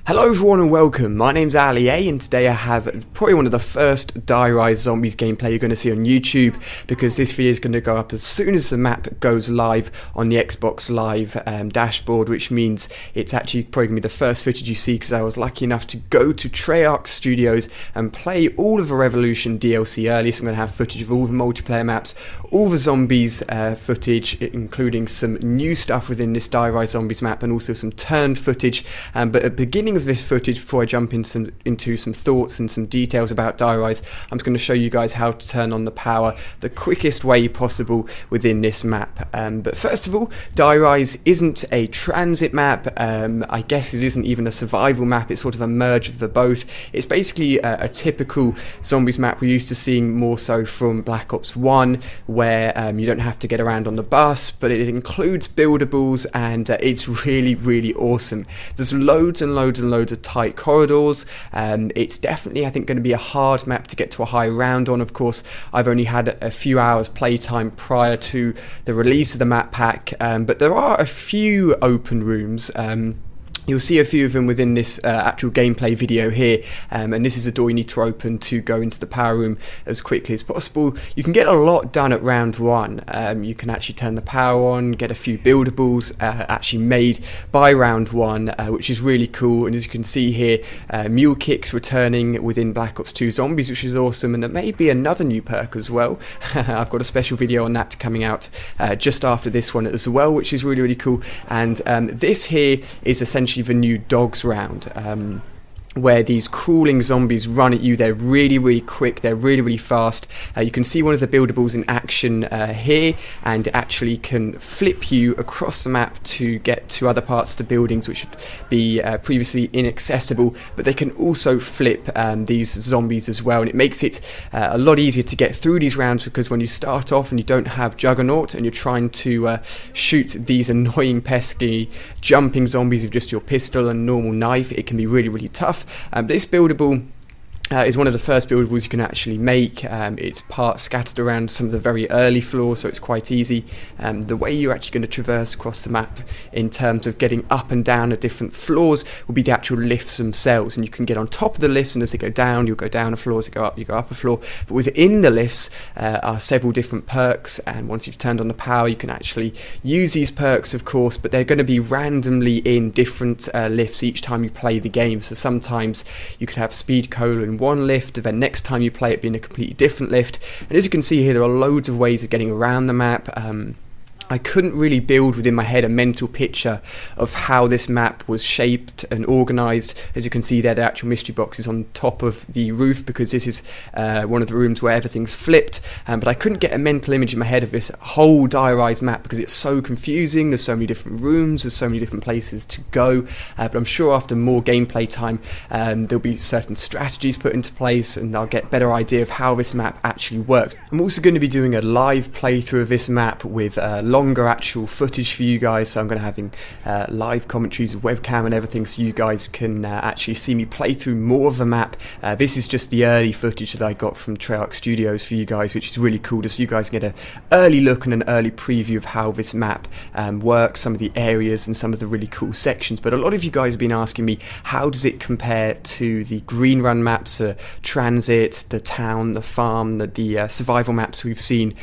Hello everyone and welcome, my name's Ali A and today I have probably one of the first Die Rise Zombies gameplay you're going to see on YouTube, because this video is going to go up as soon as the map goes live on the Xbox Live dashboard, which means it's actually probably going to be the first footage you see, because I was lucky enough to go to Treyarch Studios and play all of the Revolution DLC early, so I'm going to have footage of all the multiplayer maps, all the zombies footage, including some new stuff within this Die Rise Zombies map and also some turned footage, but at the beginning of this footage, before I jump into some thoughts and some details about Die Rise, I'm just going to show you guys how to turn on the power the quickest way possible within this map. But first of all, Die Rise isn't a transit map. I guess it isn't even a survival map. It's sort of a merge of the both. It's basically a typical zombies map we're used to seeing more so from Black Ops 1, where you don't have to get around on the bus, but it includes buildables, and it's really awesome. There's loads and loads of tight corridors. It's definitely, I think, going to be a hard map to get to a high round on. Of course, I've only had a few hours playtime prior to the release of the map pack, but there are a few open rooms. You'll see a few of them within this actual gameplay video here, and this is a door you need to open to go into the power room as quickly as possible. You can get a lot done at round one. You can actually turn the power on, get a few buildables actually made by round one, which is really cool. And as you can see here, mule kicks returning within Black Ops 2 Zombies, which is awesome, and there may be another new perk as well. I've got a special video on that coming out just after this one as well, which is really cool. And this here is essentially the new dogs round, where these crawling zombies run at you. They're really quick, they're really fast. You can see one of the buildables in action here, and it actually can flip you across the map to get to other parts of the buildings which would be previously inaccessible, but they can also flip these zombies as well, and it makes it a lot easier to get through these rounds, because when you start off and you don't have Juggernaut and you're trying to shoot these annoying pesky jumping zombies with just your pistol and normal knife, it can be really tough. This buildable is one of the first buildables you can actually make. It's part scattered around some of the very early floors, so it's quite easy. The way you're actually going to traverse across the map in terms of getting up and down at different floors will be the actual lifts themselves, and you can get on top of the lifts, and as they go down, you'll go down a floor. As they go up, you go up a floor. But within the lifts are several different perks, and once you've turned on the power, you can actually use these perks, of course, but they're going to be randomly in different lifts each time you play the game. So sometimes you could have speed cola in one lift, then next time you play it being a completely different lift. And as you can see here, there are loads of ways of getting around the map. I couldn't really build within my head a mental picture of how this map was shaped and organised. As you can see there, the actual mystery box is on top of the roof, because this is one of the rooms where everything's flipped, but I couldn't get a mental image in my head of this whole Die Rise map, because it's so confusing. There's so many different rooms, there's so many different places to go, but I'm sure after more gameplay time there'll be certain strategies put into place, and I'll get a better idea of how this map actually works. I'm also going to be doing a live playthrough of this map with longer actual footage for you guys, so I'm going to having live commentaries with webcam and everything, so you guys can actually see me play through more of the map. This is just the early footage that I got from Treyarch Studios for you guys, which is really cool, just so you guys get an early look and an early preview of how this map works, some of the areas and some of the really cool sections. But a lot of you guys have been asking me, how does it compare to the Green Run maps, Transit, the town, the farm, the survival maps we've seen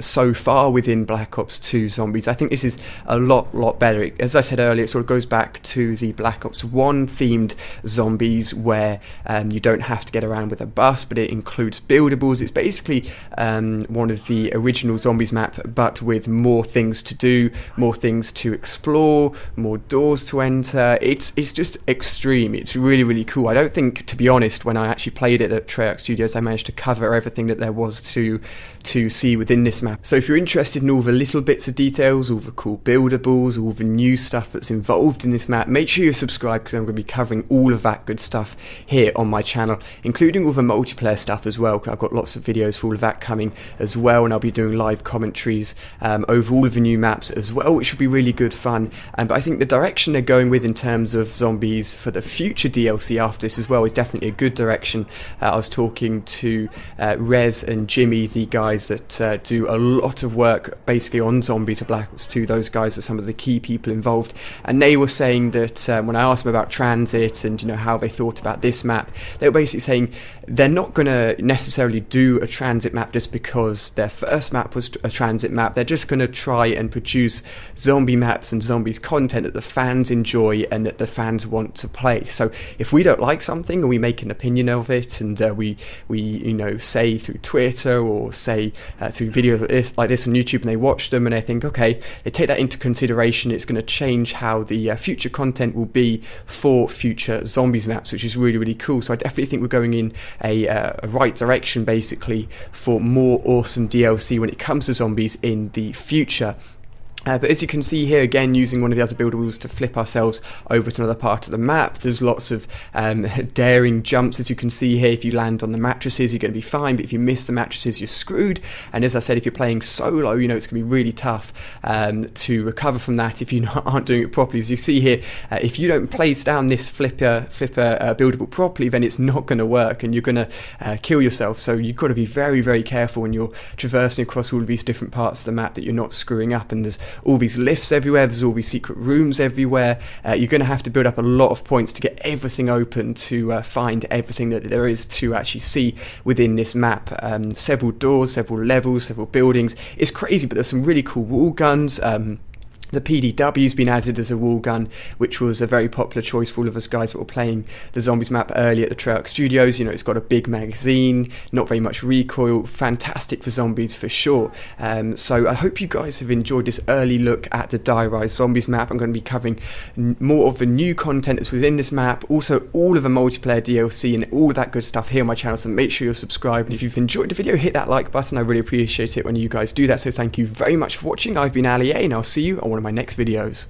so far within Black Ops 2 Zombies? I think this is a lot better. As I said earlier, it sort of goes back to the Black Ops 1 themed zombies, where you don't have to get around with a bus, but it includes buildables. It's basically one of the original zombies map, but with more things to do, more things to explore, more doors to enter. It's just extreme. It's really cool. I don't think, to be honest, when I actually played it at Treyarch Studios, I managed to cover everything that there was to see within this map. So if you're interested in all the little bits of details, all the cool buildables, all the new stuff that's involved in this map, make sure you're subscribed, because I'm going to be covering all of that good stuff here on my channel, including all the multiplayer stuff as well. I've got lots of videos for all of that coming as well, and I'll be doing live commentaries over all of the new maps as well, which will be really good fun. But I think the direction they're going with in terms of zombies for the future DLC after this as well is definitely a good direction. I was talking to Rez and Jimmy, the guys that do a lot of work basically on zombies Zombies or Black Ops 2. Those guys are some of the key people involved, and they were saying that when I asked them about Transit and how they thought about this map, they were basically saying they're not going to necessarily do a Transit map just because their first map was a Transit map. They're just going to try and produce zombie maps and zombies content that the fans enjoy and that the fans want to play. So if we don't like something and we make an opinion of it, and we say through Twitter or say through videos like this on YouTube, and they watch them and they think, okay, they take that into consideration, it's going to change how the future content will be for future zombies maps, which is really, really cool. So I definitely think we're going in a right direction basically for more awesome DLC when it comes to zombies in the future. But as you can see here, again, using one of the other buildables to flip ourselves over to another part of the map, there's lots of daring jumps. As you can see here, if you land on the mattresses, you're going to be fine, but if you miss the mattresses, you're screwed. And as I said, if you're playing solo, it's going to be really tough to recover from that if you aren't doing it properly. As you see here, if you don't place down this flipper buildable properly, then it's not going to work, and you're going to kill yourself. So you've got to be very, very careful when you're traversing across all of these different parts of the map that you're not screwing up. And there's all these lifts everywhere, there's all these secret rooms everywhere. You're going to have to build up a lot of points to get everything open, to find everything that there is to actually see within this map. Several doors, several levels, several buildings. It's crazy, but there's some really cool wall guns. The PDW's been added as a wall gun, which was a very popular choice for all of us guys that were playing the Zombies map early at the Treyarch Studios. It's got a big magazine, not very much recoil, fantastic for zombies for sure. So I hope you guys have enjoyed this early look at the Die Rise Zombies map. I'm going to be covering more of the new content that's within this map, also all of the multiplayer DLC and all of that good stuff here on my channel, so make sure you're subscribed. And if you've enjoyed the video, hit that like button. I really appreciate it when you guys do that, so thank you very much for watching. I've been Ali A, and I'll see you on one of my next videos.